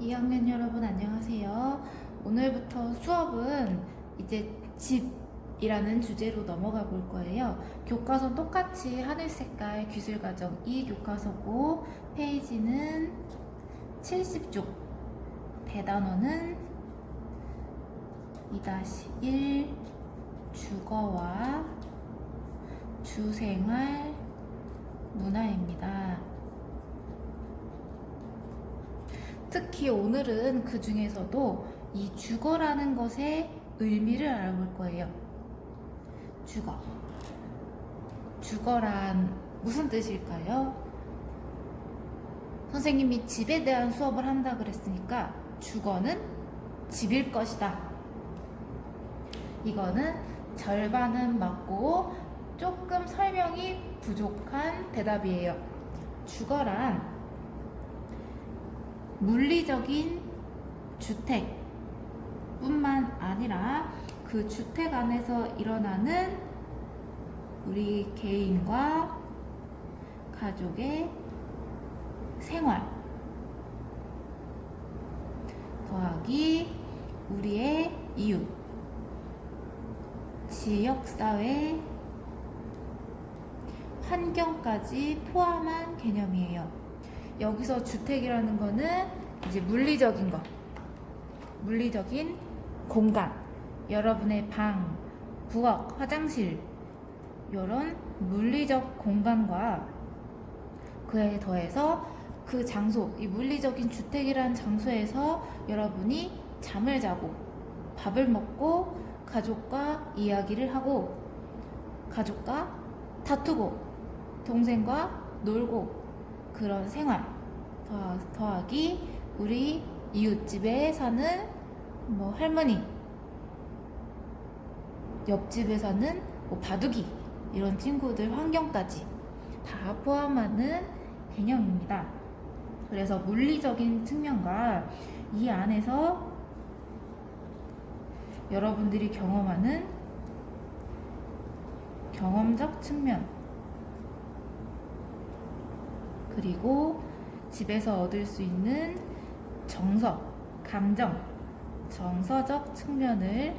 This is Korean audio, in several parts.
2학년 여러분 안녕하세요. 오늘부터 수업은 이제 집이라는 주제로 넘어가 볼 거예요. 교과서는 똑같이 하늘 색깔 기술과정 이 교과서고 페이지는 70쪽, 대단원은 2-1 주거와 주생활 문화입니다. 특히 오늘은 그 중에서도 이 주거라는 것의 의미를 알아볼 거예요. 주거란 무슨 뜻일까요? 선생님이 집에 대한 수업을 한다 그랬으니까 주거는 집일 것이다. 이거는 절반은 맞고 조금 설명이 부족한 대답이에요. 주거란 물리적인 주택뿐만 아니라 그 주택 안에서 일어나는 우리 개인과 가족의 생활 더하기 우리의 이웃, 지역사회, 환경까지 포함한 개념이에요. 여기서 주택이라는 거는 이제 물리적인 거, 물리적인 공간, 여러분의 방, 부엌, 화장실 이런 물리적 공간과 그에 더해서 그 장소, 이 물리적인 주택이라는 장소에서 여러분이 잠을 자고 밥을 먹고 가족과 이야기를 하고 가족과 다투고 동생과 놀고 그런 생활 더하기 우리 이웃집에 사는 뭐 할머니, 옆집에 사는 뭐 바둑이 이런 친구들 환경까지 다 포함하는 개념입니다. 그래서 물리적인 측면과 이 안에서 여러분들이 경험하는 경험적 측면 그리고 집에서 얻을 수 있는 정서, 감정, 정서적 측면을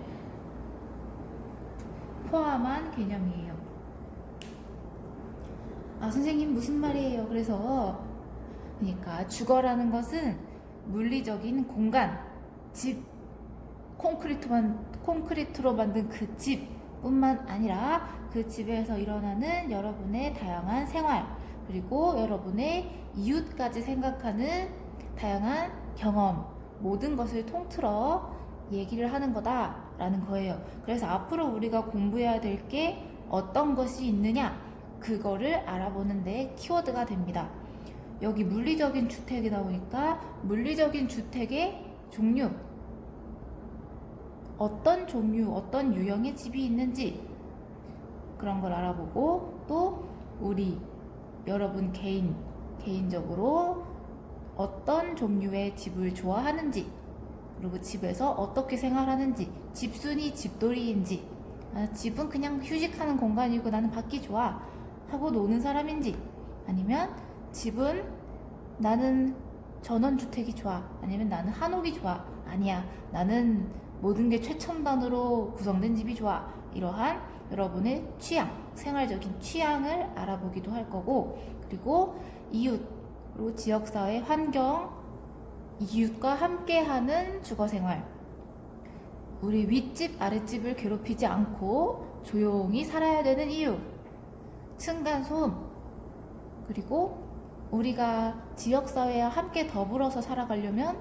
포함한 개념이에요. 선생님 무슨 말이에요? 그러니까 주거라는 것은 물리적인 공간, 집, 콘크리트로 만든 그 집뿐만 아니라 그 집에서 일어나는 여러분의 다양한 생활 그리고 여러분의 이웃까지 생각하는 다양한 경험 모든 것을 통틀어 얘기를 하는 거다라는 거예요. 그래서 앞으로 우리가 공부해야 될 게 어떤 것이 있느냐 그거를 알아보는 데 키워드가 됩니다. 여기 물리적인 주택이 나오니까 물리적인 주택의 종류 어떤 종류, 어떤 유형의 집이 있는지 그런 걸 알아보고 또 우리 여러분 개인적으로 어떤 종류의 집을 좋아하는지 그리고 집에서 어떻게 생활하는지 집순이 집돌이인지 집은 그냥 휴식하는 공간이고 나는 밖이 좋아 하고 노는 사람인지 아니면 집은 나는 전원주택이 좋아 아니면 나는 한옥이 좋아 아니야 나는 모든 게 최첨단으로 구성된 집이 좋아 이러한 여러분의 취향, 생활적인 취향을 알아보기도 할 거고 그리고 이웃으로 지역사회 환경, 이웃과 함께하는 주거생활 우리 윗집, 아랫집을 괴롭히지 않고 조용히 살아야 되는 이유 층간소음 그리고 우리가 지역사회와 함께 더불어서 살아가려면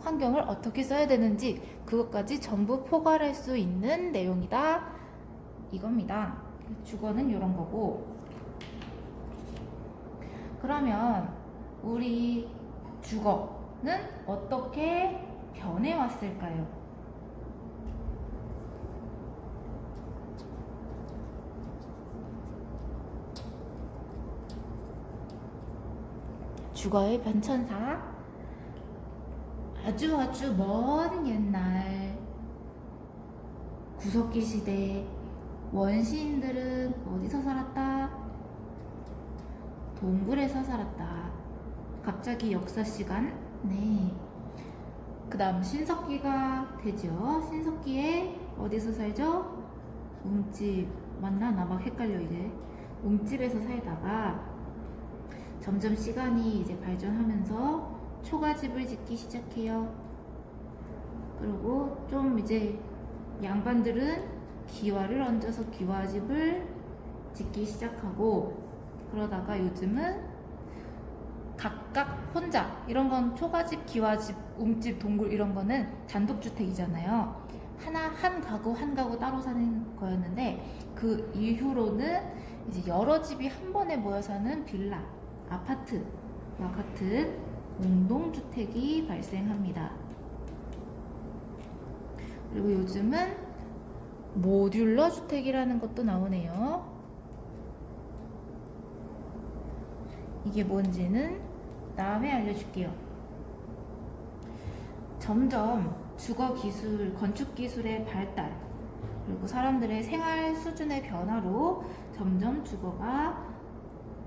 환경을 어떻게 써야 되는지 그것까지 전부 포괄할 수 있는 내용이다 이겁니다. 주거는 이런 거고 그러면 우리 주거는 어떻게 변해왔을까요? 주거의 변천사 아주 먼 옛날 구석기 시대 원시인들은 어디서 살았다? 동굴에서 살았다. 갑자기 역사 시간? 네. 그 다음 신석기가 되죠. 신석기에 어디서 살죠? 웅집 맞나? 나 막 헷갈려 이제. 웅집에서 살다가 점점 시간이 이제 발전하면서 초가집을 짓기 시작해요. 그리고 좀 이제 양반들은 기와를 얹어서 기와집을 짓기 시작하고, 그러다가 요즘은 각각 혼자, 이런 건 초가집, 기와집, 웅집, 동굴 이런 거는 단독주택이잖아요. 한 가구 한 가구 따로 사는 거였는데, 그 이후로는 이제 여러 집이 한 번에 모여 사는 빌라, 아파트와 같은 공동주택이 발생합니다. 그리고 요즘은 모듈러 주택이라는 것도 나오네요. 이게 뭔지는 다음에 알려줄게요. 점점 주거 기술, 건축 기술의 발달, 그리고 사람들의 생활 수준의 변화로 점점 주거가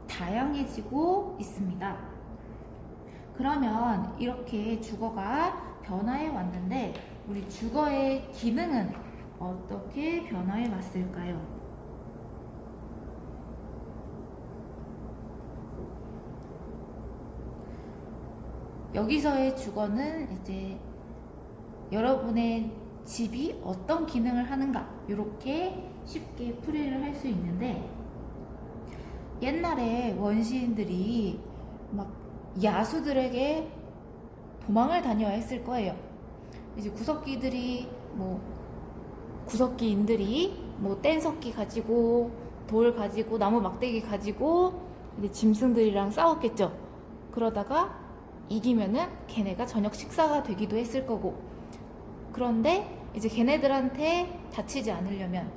다양해지고 있습니다. 그러면 이렇게 주거가 변화해 왔는데, 우리 주거의 기능은 어떻게 변화해 왔을까요? 여기서의 주거는 이제 여러분의 집이 어떤 기능을 하는가, 이렇게 쉽게 풀이를 할 수 있는데, 옛날에 원시인들이 막 야수들에게 도망을 다녀야 했을 거예요. 이제 구석기인들이 뭐 뗀석기 가지고, 돌 가지고, 나무 막대기 가지고 이제 짐승들이랑 싸웠겠죠. 그러다가 이기면은 걔네가 저녁 식사가 되기도 했을 거고, 그런데 이제 걔네들한테 다치지 않으려면,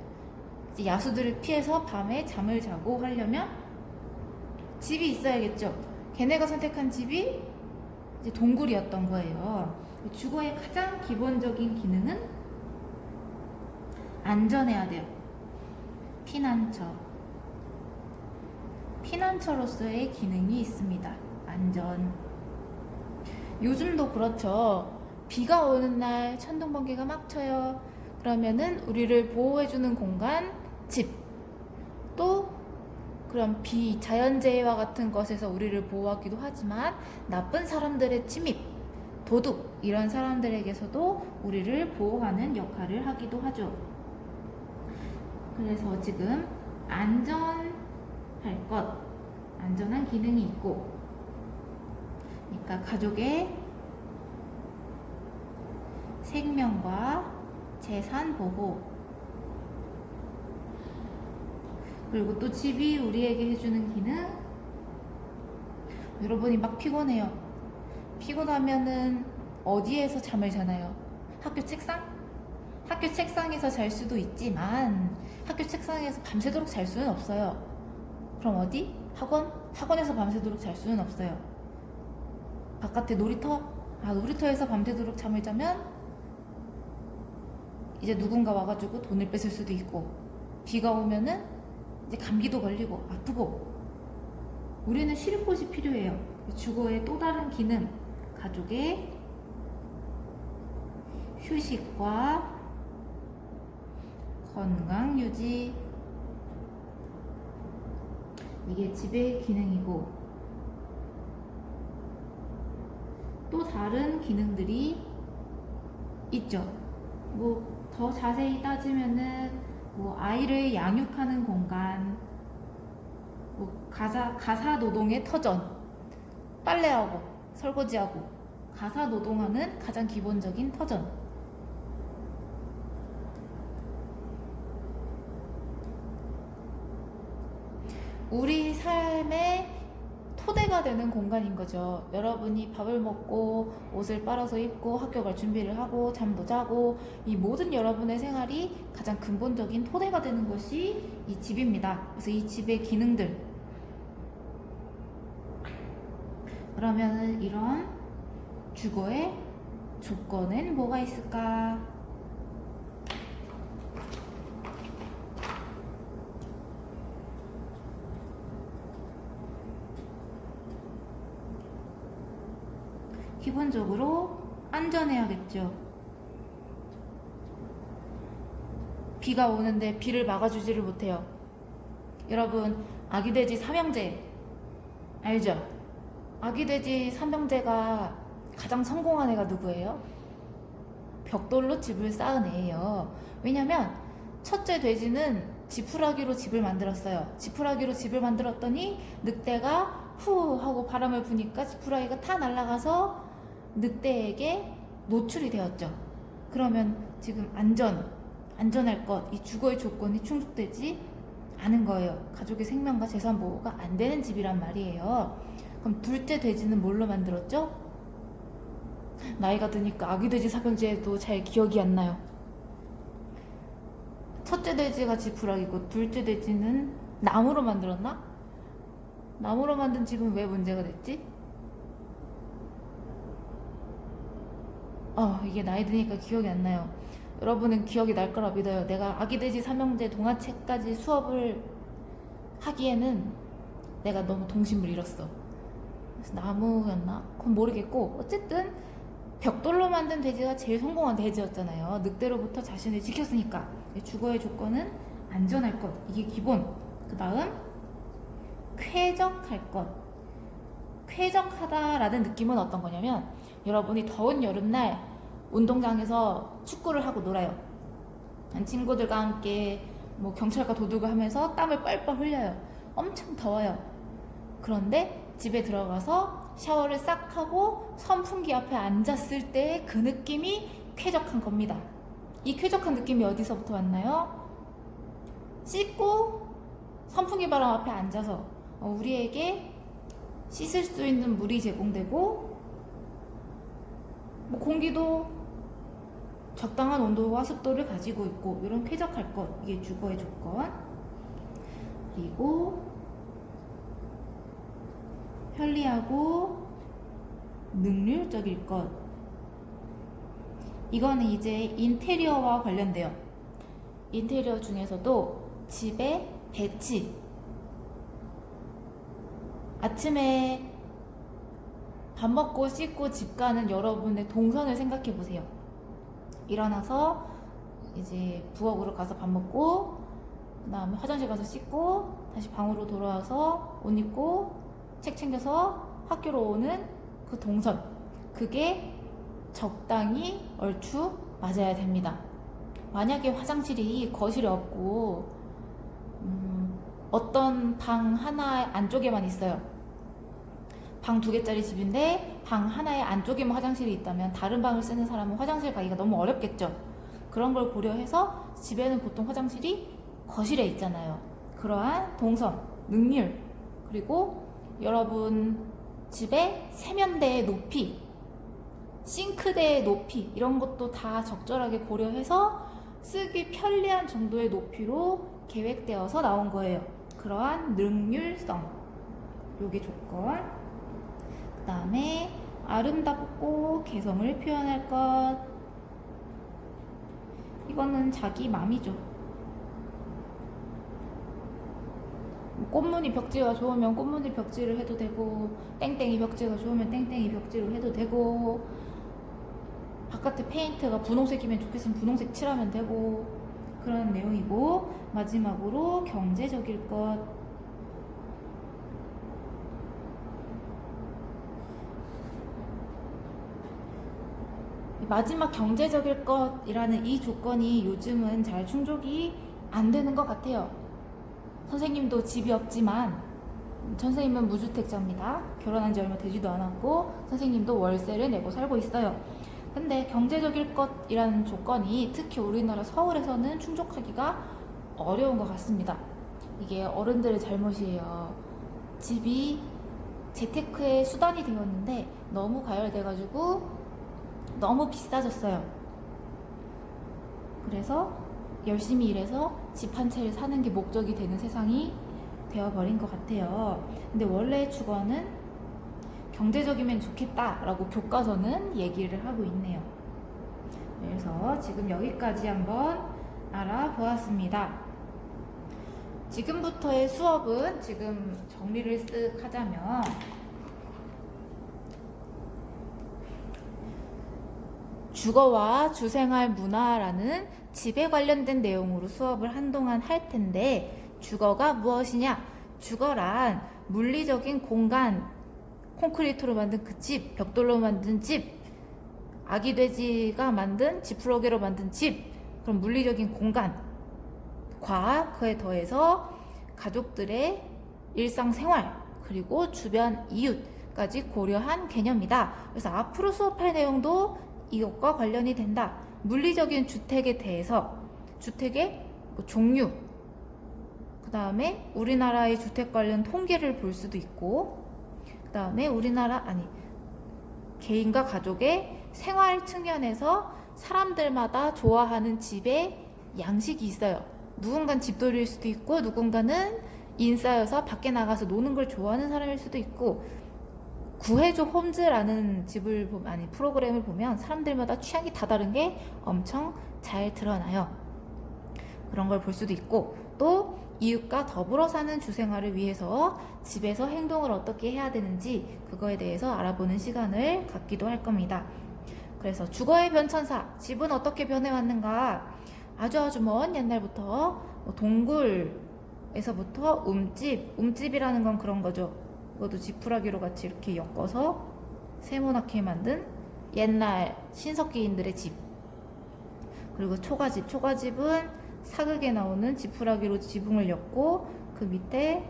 이제 야수들을 피해서 밤에 잠을 자고 하려면 집이 있어야겠죠. 걔네가 선택한 집이 이제 동굴이었던 거예요. 주거의 가장 기본적인 기능은 안전해야 돼요. 피난처로서의 기능이 있습니다. 안전. 요즘도 그렇죠. 비가 오는 날 천둥 번개가 막 쳐요. 그러면은 우리를 보호해주는 공간, 집. 또 그런 자연재해와 같은 것에서 우리를 보호하기도 하지만, 나쁜 사람들의 침입, 도둑, 이런 사람들에게서도 우리를 보호하는 역할을 하기도 하죠. 그래서 지금 안전한 기능이 있고, 그러니까 가족의 생명과 재산 보호, 그리고 또 집이 우리에게 해주는 기능, 여러분이 막 피곤해요. 피곤하면은 어디에서 잠을 자나요? 학교 책상? 학교 책상에서 잘 수도 있지만, 학교 책상에서 밤새도록 잘 수는 없어요. 그럼 어디? 학원에서 밤새도록 잘 수는 없어요. 바깥에 놀이터에서 밤새도록 잠을 자면 이제 누군가 와가지고 돈을 뺏을 수도 있고, 비가 오면은 이제 감기도 걸리고 아프고, 우리는 쉴 곳이 필요해요. 주거의 또 다른 기능, 가족의 휴식과 건강 유지, 이게 집의 기능이고, 또 다른 기능들이 있죠. 뭐 더 자세히 따지면은 뭐 아이를 양육하는 공간, 뭐 가사 노동의 터전, 빨래하고 설거지하고 가사 노동하는 가장 기본적인 터전. 우리 삶의 토대가 되는 공간인 거죠. 여러분이 밥을 먹고 옷을 빨아서 입고 학교 갈 준비를 하고 잠도 자고, 이 모든 여러분의 생활이 가장 근본적인 토대가 되는 것이 이 집입니다. 그래서 이 집의 기능들, 그러면 이런 주거의 조건엔 뭐가 있을까? 기본적으로 안전해야겠죠. 비가 오는데 비를 막아주지를 못해요. 여러분, 아기돼지 삼형제 알죠? 아기돼지 삼형제가 가장 성공한 애가 누구예요? 벽돌로 집을 쌓은 애예요. 왜냐면 첫째 돼지는 지푸라기로 집을 만들었어요. 지푸라기로 집을 만들었더니 늑대가 후 하고 바람을 부니까 지푸라기가 타 날아가서 늑대에게 노출이 되었죠. 그러면 지금 안전할 것, 이 주거의 조건이 충족되지 않은 거예요. 가족의 생명과 재산 보호가 안 되는 집이란 말이에요. 그럼 둘째 돼지는 뭘로 만들었죠? 나이가 드니까 아기돼지 삼형제도 잘 기억이 안 나요. 첫째 돼지가 지푸라기고 둘째 돼지는 나무로 만들었나? 나무로 만든 집은 왜 문제가 됐지? 이게 나이 드니까 기억이 안 나요. 여러분은 기억이 날 거라 믿어요. 내가 아기돼지 삼형제 동화책까지 수업을 하기에는 내가 너무 동심을 잃었어. 그래서 나무였나? 그건 모르겠고, 어쨌든 벽돌로 만든 돼지가 제일 성공한 돼지였잖아요. 늑대로부터 자신을 지켰으니까. 주거의 조건은 안전할 것, 이게 기본. 그 다음 쾌적할 것. 쾌적하다라는 느낌은 어떤 거냐면, 여러분이 더운 여름날 운동장에서 축구를 하고 놀아요. 친구들과 함께 뭐 경찰과 도둑을 하면서 땀을 뻘뻘 흘려요. 엄청 더워요. 그런데 집에 들어가서 샤워를 싹 하고 선풍기 앞에 앉았을 때 그 느낌이 쾌적한 겁니다. 이 쾌적한 느낌이 어디서부터 왔나요? 씻고 선풍기 바람 앞에 앉아서 우리에게 씻을 수 있는 물이 제공되고, 뭐 공기도 적당한 온도와 습도를 가지고 있고, 이런 쾌적할 것, 이게 주거의 조건. 그리고 편리하고 능률적일 것. 이거는 이제 인테리어와 관련돼요. 인테리어 중에서도 집의 배치. 아침에 밥 먹고 씻고 집 가는 여러분의 동선을 생각해 보세요. 일어나서 이제 부엌으로 가서 밥 먹고, 그 다음에 화장실 가서 씻고, 다시 방으로 돌아와서 옷 입고 책 챙겨서 학교로 오는 그 동선, 그게 적당히 얼추 맞아야 됩니다. 만약에 화장실이 거실에 없고 어떤 방 하나 안쪽에만 있어요. 방 2개짜리 집인데 방 하나의 안쪽에만 화장실이 있다면 다른 방을 쓰는 사람은 화장실 가기가 너무 어렵겠죠. 그런 걸 고려해서 집에는 보통 화장실이 거실에 있잖아요. 그러한 동선, 능률, 그리고 여러분 집의 세면대의 높이, 싱크대의 높이, 이런 것도 다 적절하게 고려해서 쓰기 편리한 정도의 높이로 계획되어서 나온 거예요. 그러한 능률성, 요게 조건. 그 다음에 아름답고 개성을 표현할 것. 이거는 자기 맘이죠. 꽃무늬 벽지가 좋으면 꽃무늬 벽지를 해도 되고, 땡땡이 벽지가 좋으면 땡땡이 벽지로 해도 되고, 바깥에 페인트가 분홍색이면 좋겠으면 분홍색 칠하면 되고, 그런 내용이고, 마지막으로 경제적일 것. 마지막 경제적일 것이라는 이 조건이 요즘은 잘 충족이 안 되는 것 같아요. 선생님도 집이 없지만, 선생님은 무주택자입니다. 결혼한 지 얼마 되지도 않았고 선생님도 월세를 내고 살고 있어요. 근데 경제적일 것이라는 조건이 특히 우리나라 서울에서는 충족하기가 어려운 것 같습니다. 이게 어른들의 잘못이에요. 집이 재테크의 수단이 되었는데 너무 과열돼가지고 너무 비싸졌어요. 그래서 열심히 일해서 집 한 채를 사는 게 목적이 되는 세상이 되어버린 것 같아요. 근데 원래 주거는 경제적이면 좋겠다라고 교과서는 얘기를 하고 있네요. 그래서 지금 여기까지 한번 알아보았습니다. 지금부터의 수업은 지금 정리를 쓱 하자면, 주거와 주생활 문화라는 집에 관련된 내용으로 수업을 한동안 할 텐데, 주거가 무엇이냐? 주거란 물리적인 공간, 콘크리트로 만든 그 집, 벽돌로 만든 집, 아기 돼지가 만든 지푸라기로 만든 집, 그런 물리적인 공간과 그에 더해서 가족들의 일상생활, 그리고 주변 이웃까지 고려한 개념이다. 그래서 앞으로 수업할 내용도 이것과 관련이 된다. 물리적인 주택에 대해서 주택의 종류, 그 다음에 우리나라의 주택 관련 통계를 볼 수도 있고, 그 다음에 개인과 가족의 생활 측면에서 사람들마다 좋아하는 집의 양식이 있어요. 누군가는 집돌이일 수도 있고, 누군가는 인싸여서 밖에 나가서 노는 걸 좋아하는 사람일 수도 있고, 구해줘 홈즈라는 프로그램을 보면 사람들마다 취향이 다 다른 게 엄청 잘 드러나요. 그런 걸 볼 수도 있고, 또 이웃과 더불어 사는 주생활을 위해서 집에서 행동을 어떻게 해야 되는지 그거에 대해서 알아보는 시간을 갖기도 할 겁니다. 그래서 주거의 변천사, 집은 어떻게 변해왔는가? 아주 먼 옛날부터 동굴에서부터 움집이라는 건 그런 거죠. 이것도 지푸라기로 같이 이렇게 엮어서 세모나게 만든 옛날 신석기인들의 집. 그리고 초가집은 사극에 나오는 지푸라기로 지붕을 엮고 그 밑에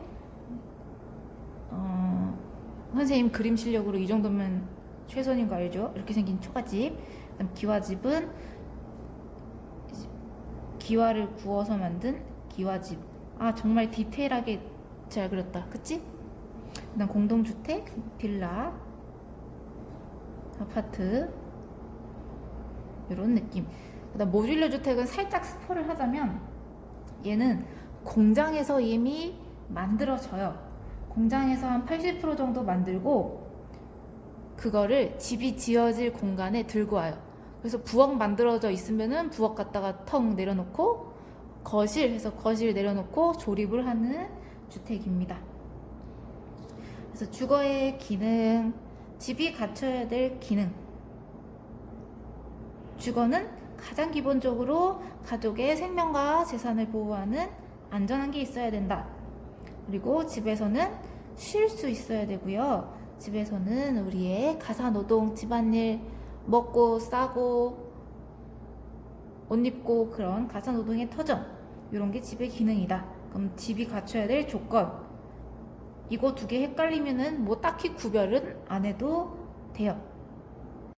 선생님 그림 실력으로 이 정도면 최선인 거 알죠? 이렇게 생긴 초가집. 그다음 기와집은 기와를 구워서 만든 기와집. 정말 디테일하게 잘 그렸다, 그치? 그다음 공동주택, 빌라, 아파트 이런 느낌. 그다음 모듈러 주택은 살짝 스포를 하자면 얘는 공장에서 이미 만들어져요. 공장에서 한 80% 정도 만들고 그거를 집이 지어질 공간에 들고 와요. 그래서 부엌 만들어져 있으면은 부엌 갖다가 턱 내려놓고 거실 내려놓고 조립을 하는 주택입니다. 그래서 주거의 기능, 집이 갖춰야 될 기능. 주거는 가장 기본적으로 가족의 생명과 재산을 보호하는 안전한 게 있어야 된다. 그리고 집에서는 쉴 수 있어야 되고요. 집에서는 우리의 가사노동, 집안일, 먹고 싸고 옷 입고 그런 가사노동의 터전, 이런 게 집의 기능이다. 그럼 집이 갖춰야 될 조건, 이거 두 개 헷갈리면은 딱히 구별은 안 해도 돼요.